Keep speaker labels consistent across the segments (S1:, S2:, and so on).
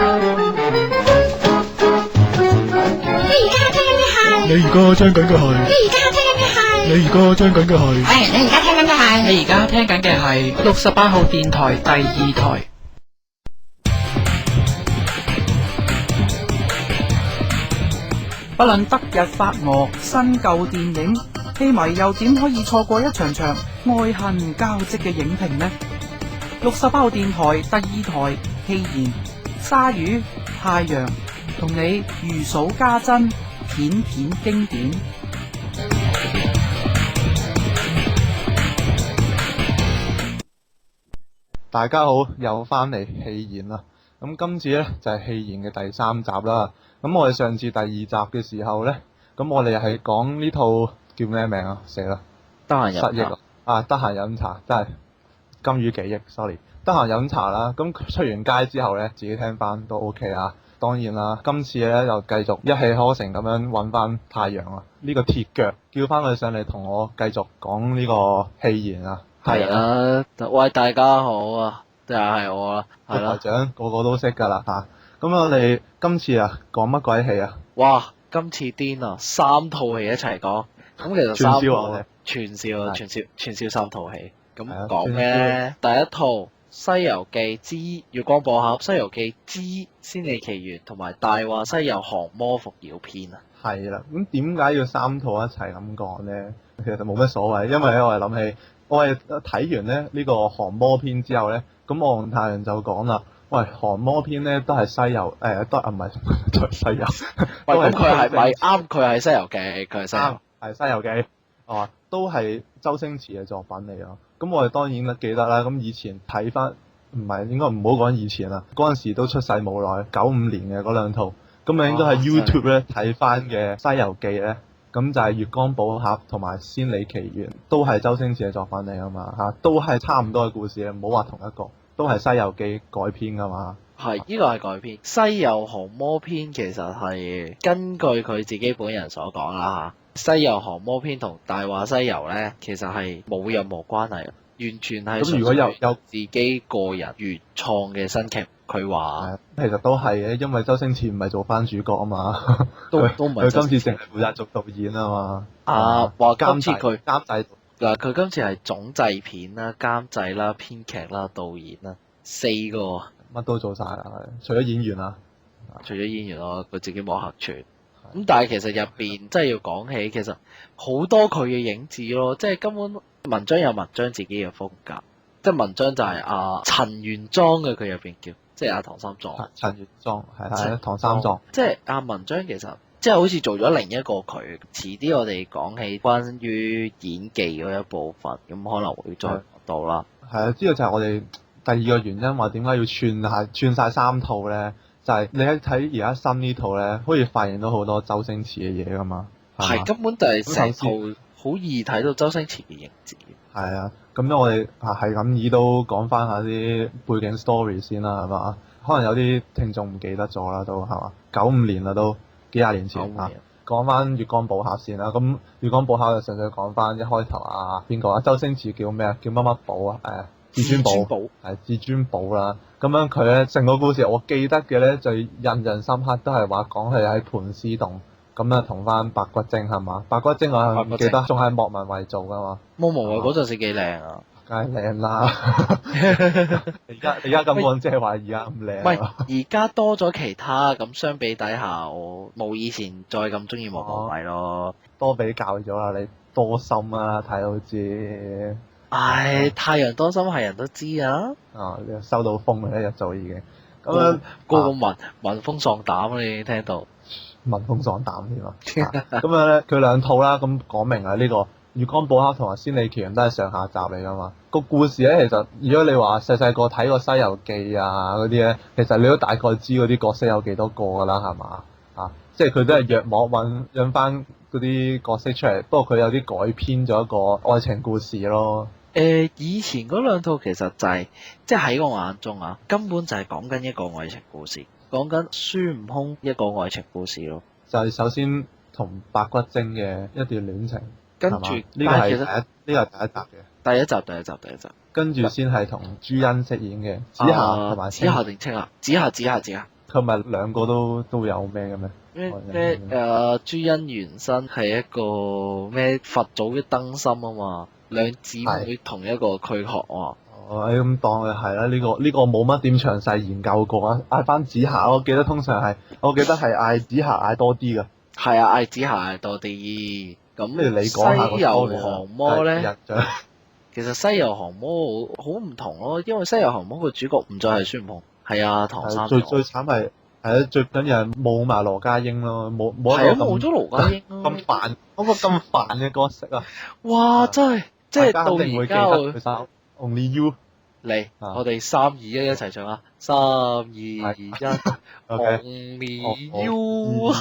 S1: 你而家聽緊嘅係，你而家聽緊嘅係，
S2: 你而家聽緊嘅係68號電台第2台。不論得日發餓，新舊電影，戲迷又點可以錯過一場場愛恨交織嘅影評呢？68號電台第2台，戲言、鯊魚、太陽，同你如數家珍，片片經典。
S3: 大家好，又翻嚟戲言啦。咁今次呢，就係戲言嘅第3集啦。咁我哋上次第2集嘅時候呢，咁我哋係講呢套叫咩名啊？死啦！
S4: 得閒飲茶
S3: 啊！得閒飲茶，真係金魚記憶 ，sorry。得閒飲茶啦。咁出完街之後呢，自己聽翻都 OK 啊。當然啦，今次呢，又繼續一氣呵成咁樣揾翻太陽啊！呢個鐵腳叫翻佢上嚟同我繼續講呢個戲言啊。
S4: 係啊，喂，大家好啊，就係我啦，係啦。
S3: 台長個個都識㗎啦嚇。咁我哋今次啊講乜鬼戲啊？
S4: 哇！今次癲啊，3套戲一齊講。咁其實
S3: 串燒啊，
S4: 串燒3套戲。咁
S3: 係啊
S4: 講咩咧？第一套《西遊記之月光寶盒》、《西遊記之仙履奇緣》同埋《大話西遊降魔伏妖篇》啊。
S3: 係啦，咁點解要3套一齊咁講咧？其實冇乜所謂，因為咧我係諗起，我係睇完咧呢個降魔篇之後咧，咁我同太陽就講啦。喂，降魔篇咧都係西遊，都唔係都係西遊。
S4: 喂，咁佢係咪啱？佢係西遊記，佢係西遊。
S3: 係西遊記，哦，都係周星馳嘅作品嚟咯。咁我哋當然記得啦。咁以前睇翻，唔係應該唔好講以前啦。嗰陣時都出世冇耐，95年嘅嗰2套。咁啊應該喺 YouTube 咧睇翻嘅《西遊記》咧，咁就係《月光寶盒》同埋《仙履奇緣》，都係周星馳嘅作品嚟啊嘛嚇，都係差唔多嘅故事嘅，唔好話同一個。都係《西遊記》改編㗎嘛？
S4: 係，呢個係改編。《西遊降魔篇》其實係根據佢自己本人所講啦嚇，《西遊降魔篇》同《大話西遊》咧，其實係冇任何關係，完全係
S3: 咁如果有
S4: 自己個人原創嘅新劇。佢話
S3: 其實都係嘅，因為周星馳唔係做翻主角啊嘛，
S4: 都唔係。
S3: 佢今次淨係負責做導演啊嘛。
S4: 話今次佢
S3: 監製。
S4: 嗱，佢今次係總製片啦、監製啦、編劇啦、導演啦，4個
S3: 乜都做晒啦，除咗演員啦，
S4: 除咗演員咯，佢自己冇客串。咁但係其實入邊真係要講起，其實好多佢嘅影子咯，即係根本文章有文章自己嘅風格，即係文章就係陳元莊嘅，佢入邊叫，即係唐三藏。
S3: 陳元莊係唐三藏，
S4: 即係文章其實。即係好似做咗另一個佢，遲啲我哋講起關於演技嗰一部分，咁可能會再講到啦。
S3: 係啊，呢個就係我哋第2個原因，話點解要串晒3套咧？就係、是、你喺睇而家新呢套咧，好似發現到好多周星馳嘅嘢㗎嘛。
S4: 係根本就係成套好易睇到周星馳嘅影子。
S3: 係啊，咁樣我哋係咁意都講翻下啲背景 story 先啦，係嘛？可能有啲聽眾唔記得咗啦，都係嘛？95年啦都。幾廿年前嚇，講翻月光寶盒先啦。咁月光寶盒就純粹講翻一開頭邊個啊？周星馳叫咩啊？叫乜乜寶啊？至尊寶係至尊寶啦。咁樣佢咧成個故事，我記得嘅咧最印象深刻都係話講佢喺盤絲洞咁啊，同翻白骨精係嘛？白骨精我唔記得，仲係莫文蔚做㗎嘛？
S4: 莫文蔚嗰陣時幾靚啊！
S3: 梗係靚啦！而家咁講即係話而家唔靚。
S4: 唔係，而家多咗其他，咁相比底下，我冇以前再咁中意莫文蔚咯。
S3: 多比較咗啦，你多心啊，睇到知。
S4: 唉，太陽多心係人都知啊！
S3: 你收到風嘅一日早已經。咁樣
S4: 個聞風喪膽你已經聽到。
S3: 聞風喪膽添啊！咁樣咧，佢2套啦，咁講明啊呢個。月光寶盒同埋仙履奇緣都係上下集嚟㗎嘛，個故事咧其實如果你話細細個睇過《西遊記》啊嗰啲咧，其實你都大概知嗰啲角色有幾多個㗎啦，係嘛？即係佢都係約莫揾翻嗰啲角色出嚟，不過佢有啲改編咗一個愛情故事咯。
S4: 以前嗰2套其實就係即係喺我眼中根本就係講緊一個愛情故事，講緊孫悟空一個愛情故事咯。
S3: 就係首先同白骨精嘅一段戀情。
S4: 跟住
S3: 呢個係第一集嘅。
S4: 第一集。跟
S3: 住先係同朱茵飾演嘅紫霞同埋
S4: 紫霞定青霞？紫霞。
S3: 佢咪兩個都有咩嘅咩？
S4: 朱茵原身係一個咩佛祖嘅燈芯啊嘛，兩姊妹同一個軀殼啊。
S3: 咁當佢係啦，呢個冇乜點詳細研究過啊。嗌翻紫霞，我記得係嗌紫霞嗌多啲㗎。
S4: 係啊，嗌紫霞嗌多啲。咁
S3: 不如你講下個
S4: 西遊降魔咧，其實西遊降魔好唔同咯，因為西遊降魔個主角唔再係孫悟空，係啊唐三藏。
S3: 最慘係最緊要係冇埋羅家英咯，冇
S4: 冇咗羅家英咯。
S3: 咁煩嗰個咁煩嘅角色啊！
S4: 哇！真係即係到而家
S3: Only You
S4: 嚟，我哋3、2、1一齊唱啊！3、2、1 Only You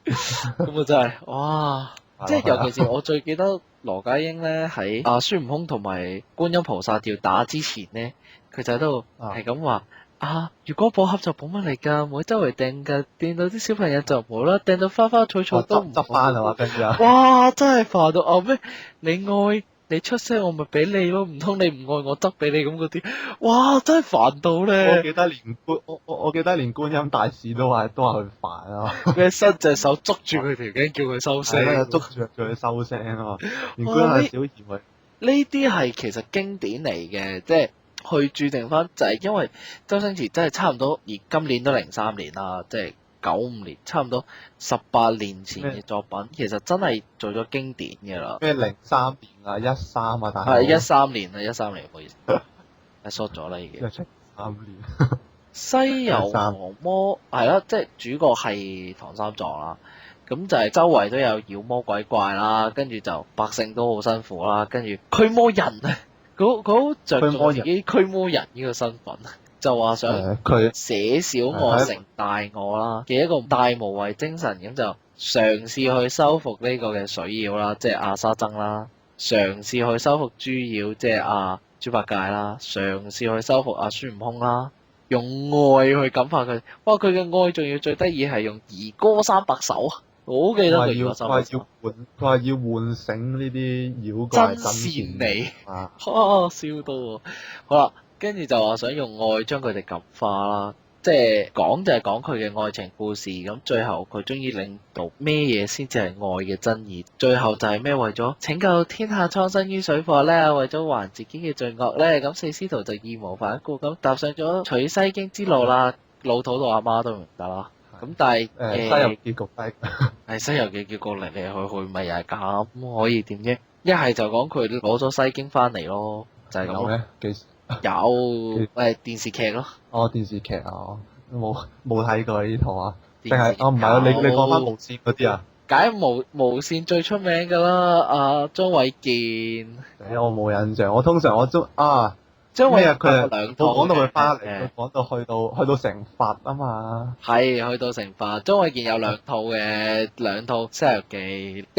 S4: 咁啊真係哇！即係尤其是我最記得羅家英咧喺孫悟空同埋觀音菩薩要打之前咧，佢就喺度係咁話如果寶盒就冇乜嚟㗎，唔會周圍掟㗎，掟到啲小朋友就冇啦，掟到花花草草都唔
S3: 執翻係嘛？跟住
S4: 哇！真係煩到咩？你愛你出聲我咪俾你咯，唔通你唔愛我執俾你咁嗰啲？哇！真係煩到咧！
S3: 我記得連觀音大士都話佢煩啊！
S4: 佢伸隻手捉住佢條頸，叫佢收聲。
S3: 捉住佢收聲啊！連觀音大士好嫌佢。
S4: 呢啲係其實經典嚟嘅，即係去注定翻，就係因為周星馳真係差唔多，而今年都03年啦，即係95年，差唔多18年前嘅作品，其實真係做咗經典嘅啦。
S3: 咩03年啊，13啊，但
S4: 係13年啊，13年，唔好意思，縮咗啦已經。
S3: 13年。
S4: 西遊降魔係啦，即係主角係唐三藏啦，咁就係周圍都有妖魔鬼怪啦，跟住就百姓都好辛苦啦，跟住驅魔人啊，佢好着重自己驅魔人呢個身份，就話想捨小我成大我啦嘅一個大無畏精神，咁就嘗試去收復呢個嘅水妖啦，即係阿沙僧啦，嘗試去收復豬妖，即係豬八戒啦，嘗試去收復孫悟空啦。用愛去感化佢，哇！佢嘅愛仲要最得意係用兒歌300首，我好記得佢兒歌300首。
S3: 佢話要喚醒呢啲妖怪
S4: 真善美笑到喎！好啦，跟住就話想用愛將佢哋感化啦，即係講佢嘅愛情故事。咁最後佢終於領到咩嘢先至係愛嘅真義？最後就係咩？為咗拯救天下蒼生於水火咧，為咗還自己嘅罪惡咧，咁四師徒就義無反顧咁踏上咗取西經之路啦。老土到阿媽都唔得啦。咁但係
S3: 西遊結局
S4: 係西遊嘅結局嚟嚟去去咪又係咁，可以點啫？一係就講佢攞咗西經翻嚟咯，就係咁咯。有電視劇咯。
S3: 電視劇啊，冇睇過呢套啊？定係唔係啊？你講翻無線嗰啲啊？
S4: 梗係無線最出名㗎啦，張衛健。
S3: 我冇印象，我通常張衛健佢兩套，講到佢翻嚟，講到去到成佛啊嘛。
S4: 係去到成佛，張衛健有兩套嘅，兩套《西遊記》，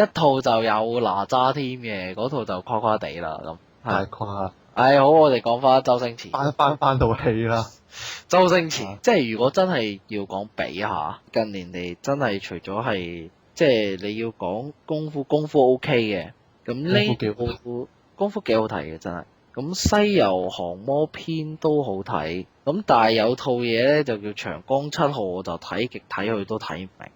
S4: 一套就有哪吒添嘅，嗰套就誇誇地啦咁。
S3: 太誇啦！
S4: 好，我哋講翻周星馳。
S3: 翻套戲啦。
S4: 周星馳，即係如果真係要講比下，近年嚟真係除咗係，即係你要講功夫 OK 嘅，咁呢功夫幾好睇嘅真係。咁西遊降魔篇都好睇，咁但係有套嘢咧就叫長江七號，我就睇極睇佢都睇唔明，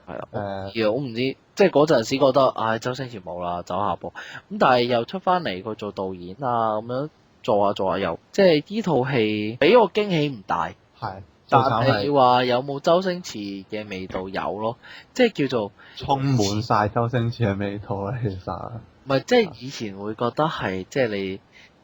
S4: 係啦，我唔知，即係嗰陣時覺得，周星馳冇啦，走下坡，咁但係又出翻嚟佢做導演啊，咁樣做下又，即係呢套戲俾我驚喜唔大，但係你話有冇周星馳嘅味道有咯，即係叫做
S3: 充滿晒周星馳嘅味道啦，其實。
S4: 唔係，即係以前會覺得係，即係你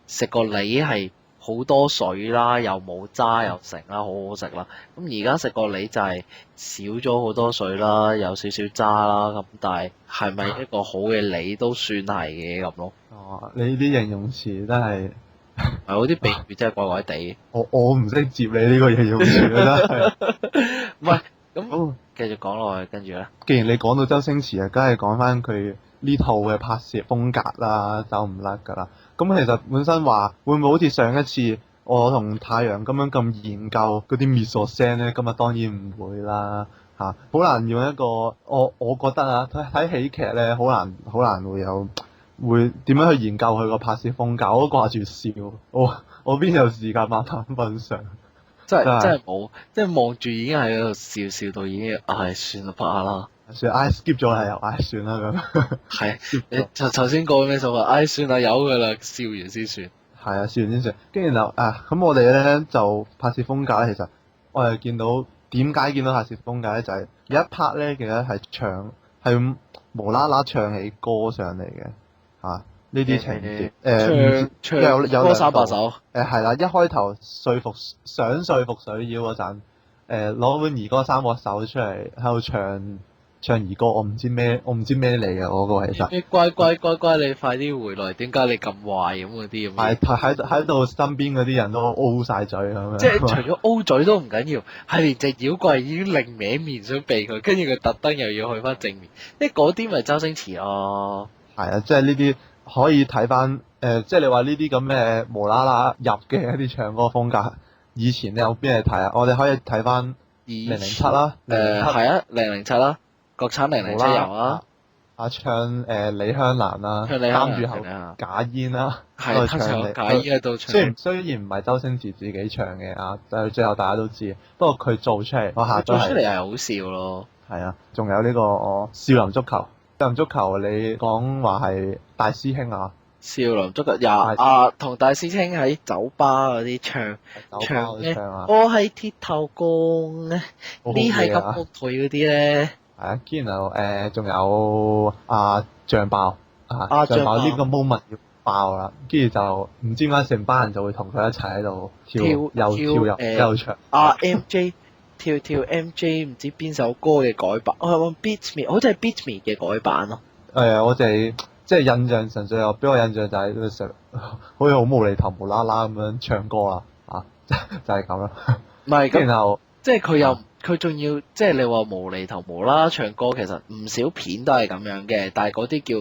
S4: 食個梨係好多水啦，又冇渣又成啦，好好食啦。咁而家食個梨就係少咗好多水啦，有少少渣啦。咁但係係咪一個好嘅梨都算係嘅咁咯？
S3: 你呢啲形容詞真係
S4: 係嗰啲比喻真係怪怪地。
S3: 我唔識接你呢個形容詞啦，真係。
S4: 唔係咁，繼續講落去，跟住咧。
S3: 既然你講到周星馳啊，梗係講翻佢呢套嘅拍攝風格啦，走唔甩㗎啦。咁其實本身話會唔會好似上一次我同太陽咁樣咁研究嗰啲滅索聲咧？今日當然唔會啦，好難用一個我覺得啊，睇喜劇咧好難會點樣去研究佢個拍攝風格，我都掛住笑，我邊有時間慢慢分享。
S4: 真係冇，即係望住已經喺度笑到已經，算啦，拍下啦。
S3: 算skip 咗啦又，算啦咁。
S4: 係，你頭先講咩數啊？算啦，由佢啦，笑完先算。
S3: 係啊，笑完先算。跟住就咁我哋咧就拍攝風格咧，其實我哋見到點解見到拍攝風格咧，就係有一 part 咧，其實係無啦啦唱起歌上嚟嘅呢啲情節
S4: 唱
S3: 有
S4: 歌三百首。
S3: 係啦，一開頭想說服水妖嗰陣，攞本兒歌三百首出嚟喺度唱兒歌，我唔知咩嚟嘅嗰個其實。
S4: 乖，你快啲回來！點解你咁壞咁嗰啲咁？
S3: 係喺度身邊嗰啲人都 O 晒嘴咁樣。
S4: 即係除咗 O 嘴都唔緊要，係連隻妖怪已經另歪面想避佢，跟住佢特登又要去翻正面，即係嗰啲咪周星馳咯。
S3: 係啊，即係呢啲可以睇翻即係你話呢啲咁嘅無啦啦入嘅一啲唱歌風格，以前你有邊嚟睇啊？我哋可以睇翻007啦，
S4: 係啊，007啦。國產007有啊，
S3: 唱李香蘭啦，擔住口假煙啦，
S4: 係唱假煙喺度唱。
S3: 雖然唔係周星馳自己唱嘅但係最後大家都知。不過佢做出嚟，我下
S4: 做出嚟係好笑咯。
S3: 係啊，仲有呢個少林足球。少林足球你講話係大師兄啊？
S4: 少林足球同大師兄喺酒吧嗰啲唱咧，我係鐵頭功，呢係金木腿嗰啲咧。
S3: 係啊，然後仲有醬爆醬爆呢個 moment 要爆啦，跟住就唔知點解成班人就會同佢一齊喺度跳又唱。
S4: MJ 跳 MJ 唔知邊首歌嘅改版，Beat Me 好似係 Beat Me 嘅改版咯。
S3: 我哋即係印象純粹又俾我印象就係佢成好似好無厘頭無啦啦咁樣唱歌啦，就係咁啦。
S4: 唔係咁，
S3: 然後
S4: 即係佢仲要即係你話無厘頭無啦啦唱歌，其實唔少片都係咁樣嘅，但係嗰啲叫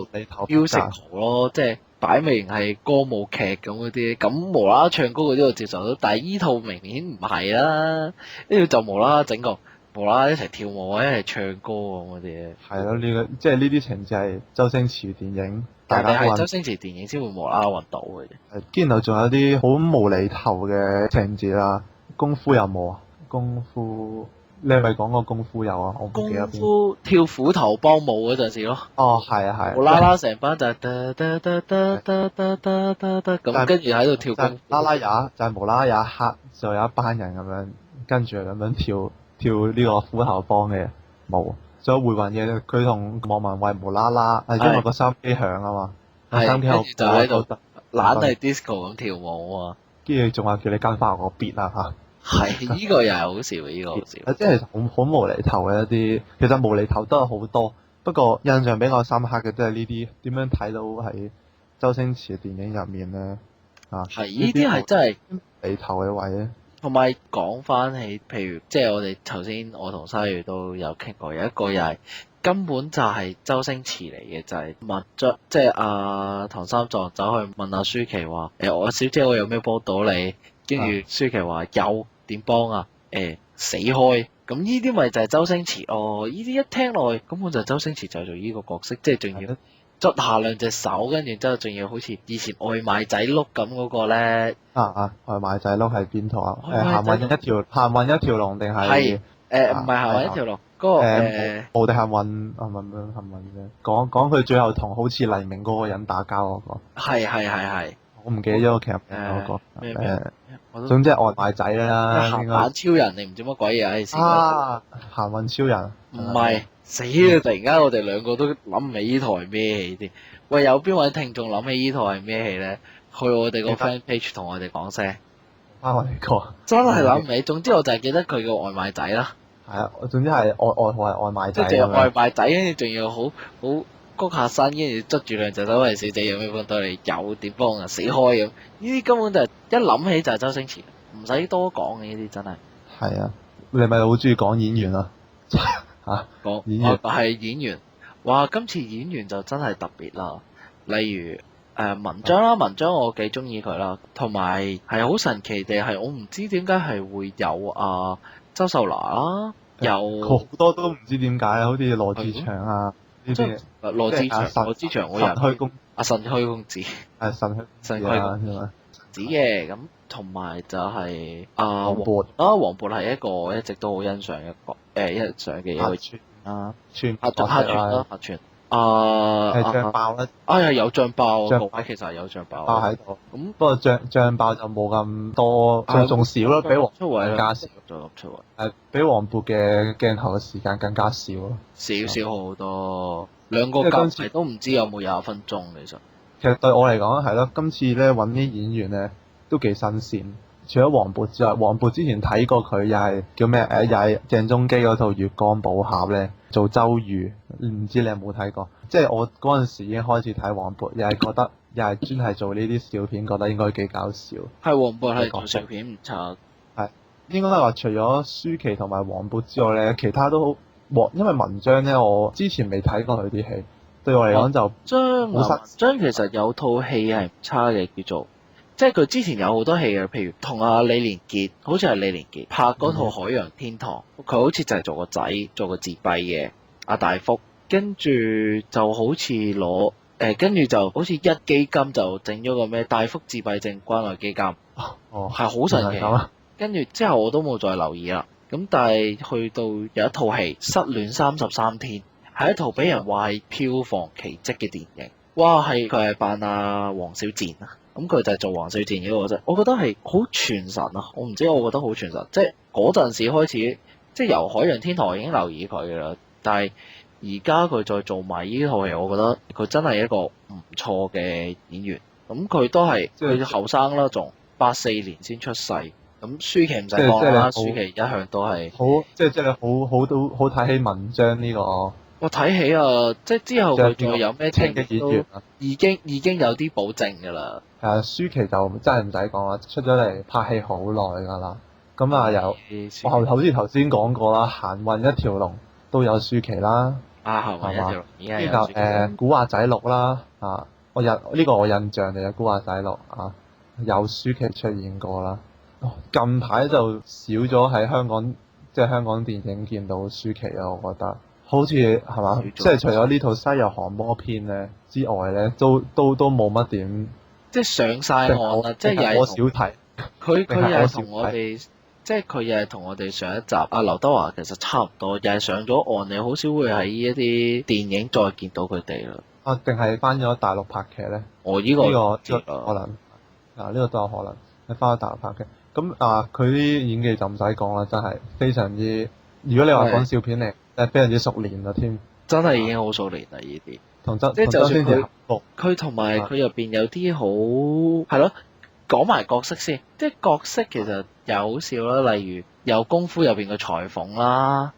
S4: musical 咯，即係擺明係歌舞劇咁嗰啲，咁無啦啦唱歌嗰啲我接受到，但係依套明顯唔係啦，呢套就無啦啦整個無啦啦一齊跳舞一齊唱歌咁嗰啲。
S3: 係咯，呢個即係呢啲情節係周星馳電影，
S4: 但係係周星馳電影先會無啦啦揾到嘅啫。
S3: 跟住仲有啲好無厘頭嘅情節啦，功夫有冇啊？功夫。你係咪講過功夫有啊？我唔記得邊。功夫
S4: 跳虎頭幫舞嗰陣時咯。
S3: 係啊。
S4: 無啦啦成班就咁，跟住喺度跳功夫。
S3: 就係無啦啦有一刻就有一班人咁樣跟住咁樣跳呢個虎頭幫嘅舞。仲有回魂夜，佢同莫文蔚無啦啦，因為個收音機響啊嘛。
S4: 跟住就喺度懶係 disco 咁跳舞啊。
S3: 跟住仲話叫你跟翻我個 beat 啊
S4: 係，呢個又係好笑，呢個好笑。
S3: 即係好無厘頭嘅一啲，其實無厘頭都有好多，不過印象比較深刻嘅都係呢啲點樣睇到喺周星馳嘅電影入面咧
S4: 係呢啲係真係
S3: 無厘頭嘅位咧。同
S4: 埋講翻起，譬如即係我哋頭先我同沙魚都有傾過，有一個又係根本就係周星馳嚟嘅，就係文章，即係唐三藏走去問阿舒淇話：我小姐我有咩幫到你？跟住舒淇話有，點幫啊？死開！咁呢啲咪就係周星馳哦？呢啲一聽落去根本就係周星馳就做呢個角色，即係仲要捽下兩隻手，跟住之後仲要好似以前外賣仔碌咁嗰個咧。
S3: 外賣仔碌係邊套啊？行運一條龍定係？
S4: 唔係行運一條龍，嗰個
S3: 無敵幸運係咪幸運啫？講佢最後同好似黎明嗰個人打交嗰個。係。我唔記得咗個劇入邊嗰個總之係外賣仔啦。
S4: 行運超人定唔知乜鬼嘢？
S3: 行運超人。
S4: 唔係，死啦！突然間我哋兩個都諗唔起呢台係咩戲添。喂，有邊位聽眾諗起呢台係咩戲咧？去我哋個 fan page 同我哋講聲。
S3: 我哋個。真
S4: 係諗唔起，總之我就係記得佢個外賣仔啦。
S3: 係啊，總之係外號係外賣仔。
S4: 即係外賣仔，跟住仲要好谷下身，跟住捽住兩隻手，喂，小姐有咩幫到你？有點幫啊？死開咁！呢啲根本就係一諗起就係周星馳，唔使多講嘅呢啲真係。係啊，
S3: 你咪好中意講演員啊？
S4: 講演員係演員，哇！今次演員就真係特別啦。例如文章啦，文章我幾中意佢啦，同埋係好神奇地係我唔知點解係會有周秀娜啦，有
S3: 好多都唔知點解，好似羅志祥啊。呢啲
S4: 羅志祥嗰人，
S3: 神虛公
S4: 神虛公子，
S3: 神虛啊，
S4: 子嘅，咁同埋就係
S3: 黃渤
S4: 黃渤係一個一直都好欣賞一個欣賞嘅一個
S3: 串
S4: 啊，
S3: 串
S4: 客串啦，客串。
S3: 係醬爆啦，
S4: 係有醬爆，
S3: 醬
S4: 各位其實係有醬爆。
S3: 爆喺度。
S4: 咁
S3: 不過醬爆就冇咁多，仲少咯，比黃
S4: 出位
S3: 更加少。
S4: 再咁出位，
S3: 比黃渤嘅鏡頭嘅時間更加少咯。
S4: 少好多，兩個夾埋都唔知有冇廿分鐘其實。
S3: 其實對我嚟講係咯，今次咧揾啲演員咧都幾新鮮。除咗黃渤之外，黃渤之前睇過佢又係叫咩？又係鄭中基嗰套《月光寶盒》咧做周瑜，唔知你有冇睇過？即係我嗰陣時已經開始睇黃渤，又係覺得又係專係做呢啲笑片，覺得應該幾搞笑。
S4: 係黃渤係做笑片唔差。
S3: 係應該係話除咗舒淇同埋黃渤之外咧，其他都好。因為文章咧，我之前未睇過佢啲戲，對我嚟講就
S4: 張其實有套戲係唔差嘅，叫做。即係佢之前有好多戲嘅，譬如同阿李連杰，好似係李連杰拍嗰套《海洋天堂》，佢好似就係做個仔，做個自閉嘅阿大福，跟住就好似跟住就好似一基金就整咗個咩大福自閉症關愛基金，係好神奇。跟住之後我都冇再留意啦。咁但係去到有一套戲《失戀33天》，係一套俾人話係票房奇蹟嘅電影。哇！佢係扮阿黃小賤啊！咁佢就係做黃小賤嗰個啫，我覺得係好傳神啊！我唔知，我覺得好傳神，即係嗰陣時開始，即係由《海洋天堂》已經留意佢㗎啦。但係而家佢再做埋呢套戲，我覺得佢真係一個唔錯嘅演員。咁佢都係佢後生啦，仲84年先出世。咁舒淇唔使講啦，舒淇一向都係
S3: 好，即係你好睇起文章呢個。
S4: 我睇起啊，即係之後佢仲有咩情
S3: 嘅演員啊，
S4: 已經有啲保證㗎啦。
S3: 舒淇就真係唔使講啦，出咗嚟拍戲好耐㗎啦。咁啊我好似頭先講過啦，行運一條龍都有舒淇啦。
S4: 行運一條龍已經有舒淇。
S3: 古惑仔6啦，我印象嚟嘅古惑仔6有舒淇出現過啦。近排就少咗喺香港，即係香港電影見到舒淇啊，我覺得。好似係嘛，即係除咗呢套《西遊降魔篇》咧之外咧，都冇乜點，
S4: 即係上晒岸啦，即係又係
S3: 我少睇。
S4: 佢又係同我哋，即係佢又係同我哋上一集阿劉德華其實差唔多，又係上咗岸，你好少會喺一啲電影再見到佢哋啦。
S3: 定係翻咗大陸拍劇咧？
S4: 呢個
S3: 可能呢個都有可能。你翻咗大陸拍劇，咁佢啲演技就唔使講啦，真係非常之。如果你話講笑片嚟，非常之熟練啦添，
S4: 真係已經好熟練啦呢啲。
S3: 即係就算
S4: 佢同埋佢入邊有啲好係咯，講埋角色先，即係角色其實又好笑啦。例如有功夫入邊嘅裁縫啦，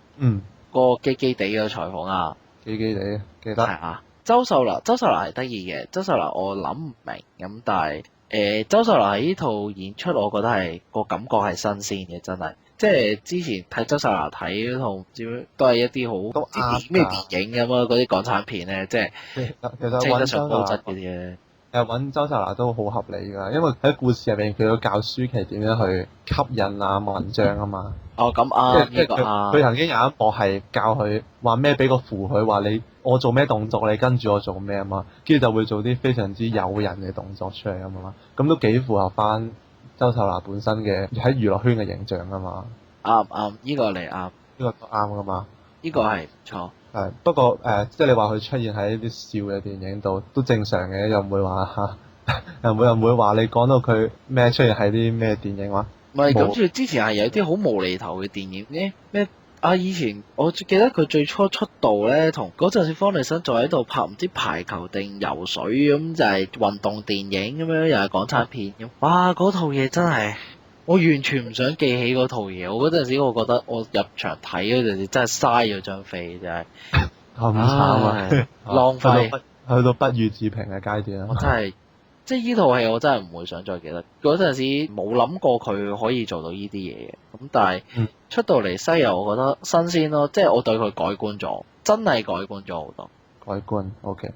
S4: 個基基地嘅裁縫啊，
S3: 基基地記得
S4: 係周秀娜係得意嘅，周秀娜我諗唔明咁，但係周秀娜喺呢套演出，我覺得係個感覺係新鮮嘅，真係。即係之前睇周秀娜睇嗰套唔知都係一啲好咩電影咁啊，嗰啲港產片咧，即係
S3: 其實
S4: 稱得上高質嗰啲咧。
S3: 揾周秀娜都好合理㗎，因為喺故事入邊佢要教舒淇點樣去吸引文章啊嘛。
S4: 咁啱呢個
S3: 佢曾經有一幕係教佢話咩，俾個符佢話我做咩動作，你跟住我做咩啊嘛，跟住就會做啲非常之誘人嘅動作出嚟啊嘛，咁都幾符合翻周秀娜本身嘅喺娛樂圈嘅形象啊嘛。
S4: 啱，呢個你啱，呢
S3: 個都啱㗎嘛。
S4: 呢個係唔錯。
S3: 不過即係你話佢出現喺啲笑嘅電影度都正常嘅，又唔會話又唔會話你講到佢咩出現喺啲咩電影話。
S4: 唔係，咁佢之前係有啲好無厘頭嘅電影咧，咩以前我記得佢最初出道咧，同嗰陣時方力申仲喺度拍唔知排球定游水咁，就係運動電影咁樣，又係港產片咁。哇！嗰套嘢真係〜我完全唔想記起嗰套嘢，我嗰陣時我覺得我入場睇嗰陣時真係嘥咗張飛，真係
S3: 咁慘
S4: 浪費，
S3: 去到不予置評嘅階段。
S4: 我真係即係呢套戲我真係唔會想再記得。嗰陣時冇諗過佢可以做到呢啲嘢嘅，咁但係出到嚟西遊，我覺得新鮮咯，即係我對佢改觀咗，真係改觀咗好多。
S3: 改觀 OK。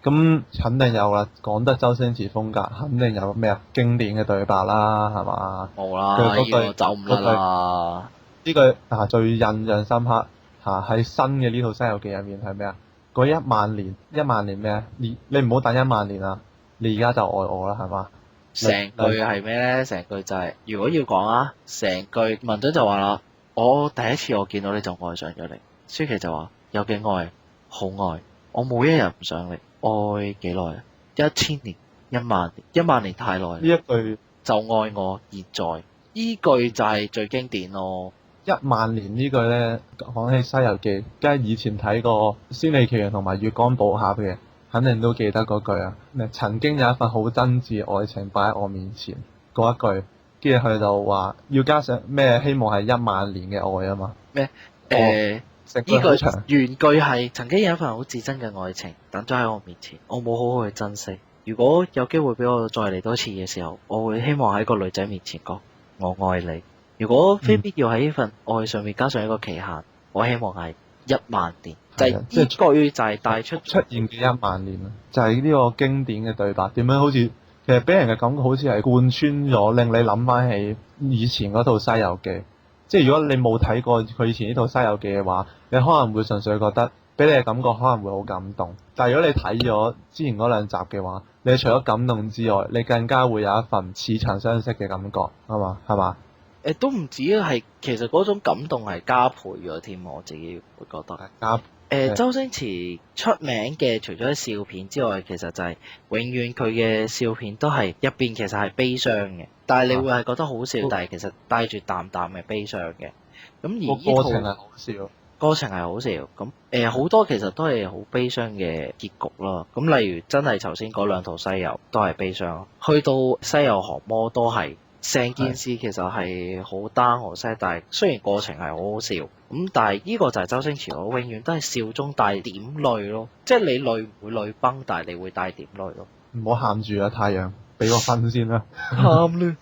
S3: 咁肯定有啦，講得周星馳風格，肯定有咩經典嘅對白啦，係嘛？
S4: 冇啦，呢個走唔甩啦。
S3: 呢句最印象深刻喺新嘅呢套《西遊記》入面係咩啊？嗰1萬年咩啊？你唔好等1萬年啊！你而家就愛我啦，係嘛？
S4: 成句係咩咧？成句就係、如果要講啊，成句文章就話啦，我第一次我見到你就愛上咗你。舒淇就話有幾愛，好愛，我冇一日唔想你。愛幾耐啊？1000年、10000年、10000年太耐。
S3: 呢一句
S4: 就愛我現在，依句就係最經典咯。
S3: 10000年呢句咧，講起《西遊記》，梗係以前睇過《仙履奇緣》同埋《月光寶盒》嘅，肯定都記得嗰句啊。曾經有一份好真摯愛情擺喺我面前嗰一句，跟住佢就話要加上咩？希望係10000年嘅愛啊嘛。
S4: 咩？
S3: 成
S4: 呢句
S3: 句好長。
S4: 原句係曾經有一份好至真嘅愛情等咗喺我面前，我冇好好去珍惜。如果有機會俾我再嚟多次嘅時候，我會希望喺個女仔面前講我愛你。如果非必要喺呢份愛上面加上一個期限，我希望係10000年。就係呢句就係帶出
S3: 出現嘅10000年啊，就係呢個經典嘅對白。點樣好似其實俾人嘅感覺好似係貫穿咗，令你諗翻起以前嗰套《西遊記》。即係如果你冇睇過佢以前呢套《西遊記》嘅話，你可能會純粹覺得俾你嘅感覺可能會好感動。但係如果你睇咗之前嗰兩集嘅話，你除咗感動之外，你更加會有一份似曾相識嘅感覺，係嘛？
S4: 都唔止係，其實嗰種感動係加倍咗添，我自己會覺得。周星馳出名嘅除咗笑片之外，其實就係永遠佢嘅笑片都係入邊其實係悲傷嘅，但係你會係覺得好笑，但係其實帶住淡淡嘅悲傷嘅。咁而呢套
S3: 過程係好笑，
S4: 過程係好笑。咁好多其實都係好悲傷嘅結局啦。咁例如真係頭先嗰兩套西遊都係悲傷，去到西遊降魔都係。成件事其實係好 down 好 sad，但係雖然過程係好好笑，咁但係呢個就係周星馳咯，永遠都係笑中帶點淚咯，即係你淚唔會淚崩，但係你會帶點淚咯。
S3: 唔好喊住啊，太陽，俾個分先啦。
S4: 喊咧，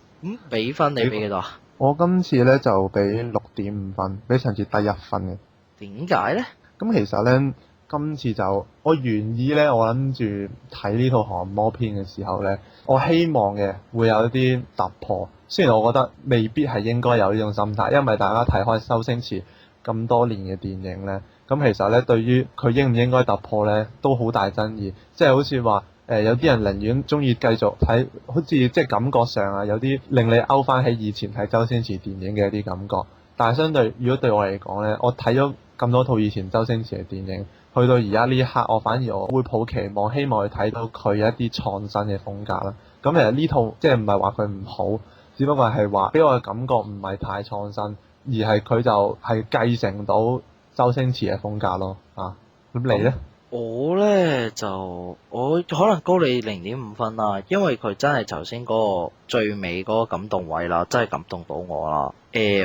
S4: 俾分你俾幾多？
S3: 我今次咧就俾6.5分，比上次低1分嘅。
S4: 點解咧？
S3: 咁其實咧，今次就我原意咧，我諗住睇呢套降魔篇嘅時候咧，我希望嘅會有一啲突破。雖然我覺得未必係應該有呢種心態，因為大家睇開周星馳咁多年嘅電影咧，咁其實咧對於佢應唔應該突破咧，都好大爭議。即係好似話有啲人寧願中意繼續睇，好似即係感覺上啊，有啲令你勾翻起以前睇周星馳電影嘅一啲感覺。但係相對，如果對我嚟講咧，我睇咗咁多套以前周星馳嘅電影，去到而家呢一刻，我反而我會抱期望，希望去睇到佢一啲創新嘅風格啦。咁其實呢套即係唔係話佢唔好，只不過係話俾我嘅感覺唔係太創新，而係佢就係繼承到周星馳嘅風格咯。啊，咁你咧？
S4: 我咧就我可能高你0.5分啦，因為佢真係頭先嗰個最尾嗰個感動位啦，真係感動到我啦。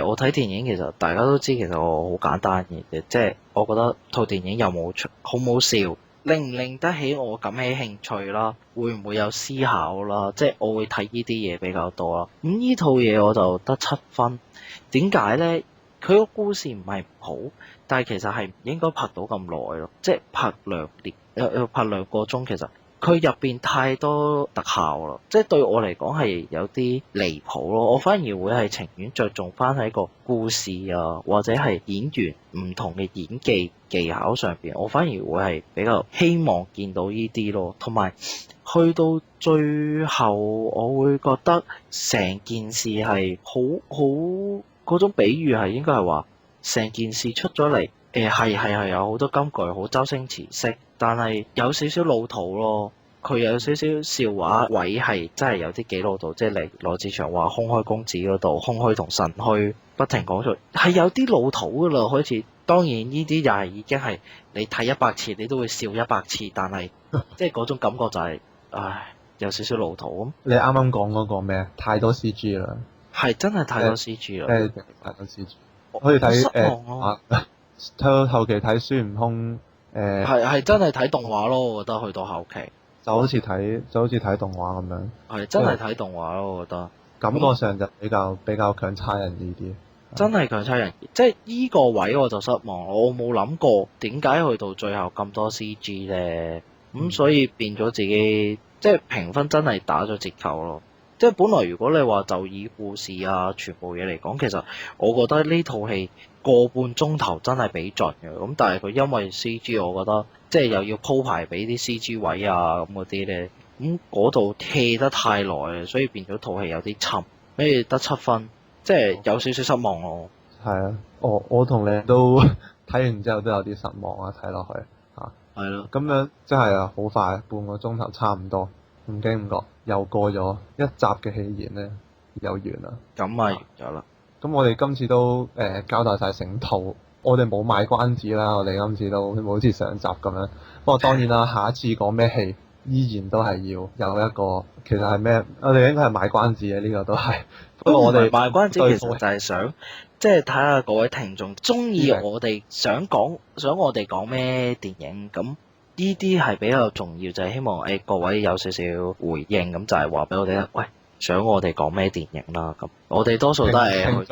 S4: 我睇電影其實大家都知，其實我好簡單嘅，即係我覺得套電影有冇出好唔好笑，令唔令得起我感起興趣啦，會唔會有思考啦，即係我會睇呢啲嘢比較多啦。咁呢套嘢我就得7分，點解咧？佢個故事唔係唔好，但係其實係唔應該拍到咁耐咯，即係拍2年，拍2個鐘，其實佢入邊太多特效啦，即係對我嚟講係有啲離譜咯。我反而會係情願着重翻喺個故事啊，或者係演員唔同嘅演技技巧上邊，我反而會係比較希望見到呢啲咯。同埋去到最後，我會覺得成件事係好嗰種比喻係應該係話，成件事出咗嚟，係有好多金句，好周星馳式，但係有少少老土咯。佢有少少笑話位係真係有啲幾老土，即係嚟羅志祥話空虛公子嗰度，空虛同神虛不停講出，係有啲老土噶啦。開始當然呢啲又係已經係你睇100次你都會笑100次，但係即係嗰種感覺就係，有少少老土咁。
S3: 你啱啱講嗰個咩？太多 CG 啦。係
S4: 真係太多 CG 啦，
S3: 太多 CG。可以睇睇到後期睇孫悟空
S4: 係真係睇動畫咯，我覺得去到後期
S3: 就好似睇動畫咁樣。
S4: 係真係睇動畫咯，我覺得
S3: 感覺上就比較強差人意啲。
S4: 真係強差人意，即係依個位我就失望，我冇諗過點解去到最後咁多 CG 咧，所以變咗自己即係評分真係打咗折扣咯。即係本來如果你話就以故事啊全部嘢嚟講，其實我覺得呢套戲個半鐘頭真係俾盡嘅，咁但係佢因為 CG， 我覺得即係又要鋪排俾啲 CG 位啊咁嗰啲咧，咁嗰度 hea 得太耐，所以變咗套戲有啲沉，所以得7分，即係有少少失望咯。
S3: 係啊，我同你都睇完之後都有啲失望啊，睇落去嚇。
S4: 係咯，
S3: 咁樣真係啊，好快，半個鐘頭差唔多，唔經唔覺又過咗一集嘅戲言咧，又完啦。
S4: 咁啊完咗啦。
S3: 咁我哋今次都交代晒成套，我哋冇賣關子啦，我哋今次都冇好似上集咁樣。不過當然啦，下一次講咩戲，依然都係要有一個，其實係咩？我哋應該係賣關子嘅，呢個都係。不過我哋
S4: 賣關子其實就係想，即係睇下各位聽眾中意我哋想我哋講咩電影，咁呢啲係比較重要，就係希望各位有少少回應，咁就係話俾我哋聽，喂，想我哋講咩電影啦。咁我哋多數都係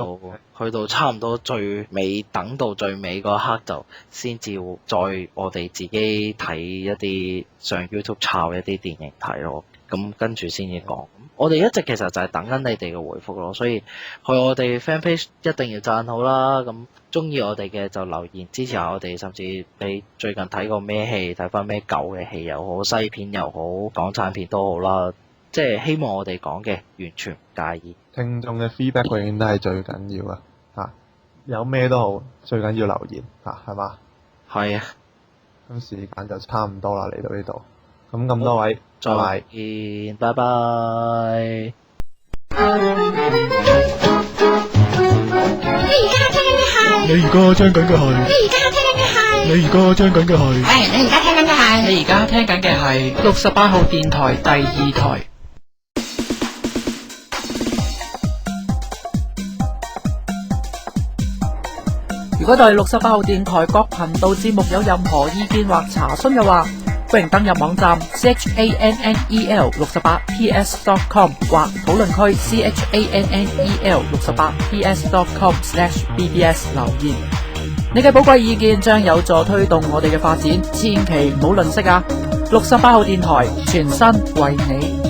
S4: 去到差唔多最尾，等到最尾嗰一刻就先至再我哋自己睇一啲上 YouTube 抄一啲電影睇咯。咁跟住先至講。我哋一直其實就係等緊你哋嘅回覆咯，所以去我哋 fan page 一定要讚好啦。咁中意我哋嘅就留言支持下我哋，甚至你最近睇過咩戲，睇翻咩舊嘅戲又好，西片又好，港產片都好啦。即係希望我哋講嘅完全唔介意。
S3: 聽眾嘅 feedback 永遠都係最緊要啊！嚇，有咩都好，最緊要留言嚇，係嘛？
S4: 係啊。
S3: 咁時間就差唔多啦，嚟到呢度。咁多位，
S4: 再見，拜拜。
S1: 你而家聽緊嘅係，你而家聽緊嘅係，
S2: 你而家聽緊嘅係68號電台第2台。如果對68號電台各頻道節目有任何意見或查詢嘅話，歡迎登入網站 CHANNEL68ps.com 或討論區 CHANNEL68ps.com/bbs 留言。你嘅寶貴意見將有助推動我哋嘅發展，千祈唔好吝嗇啊！68號電台全新為你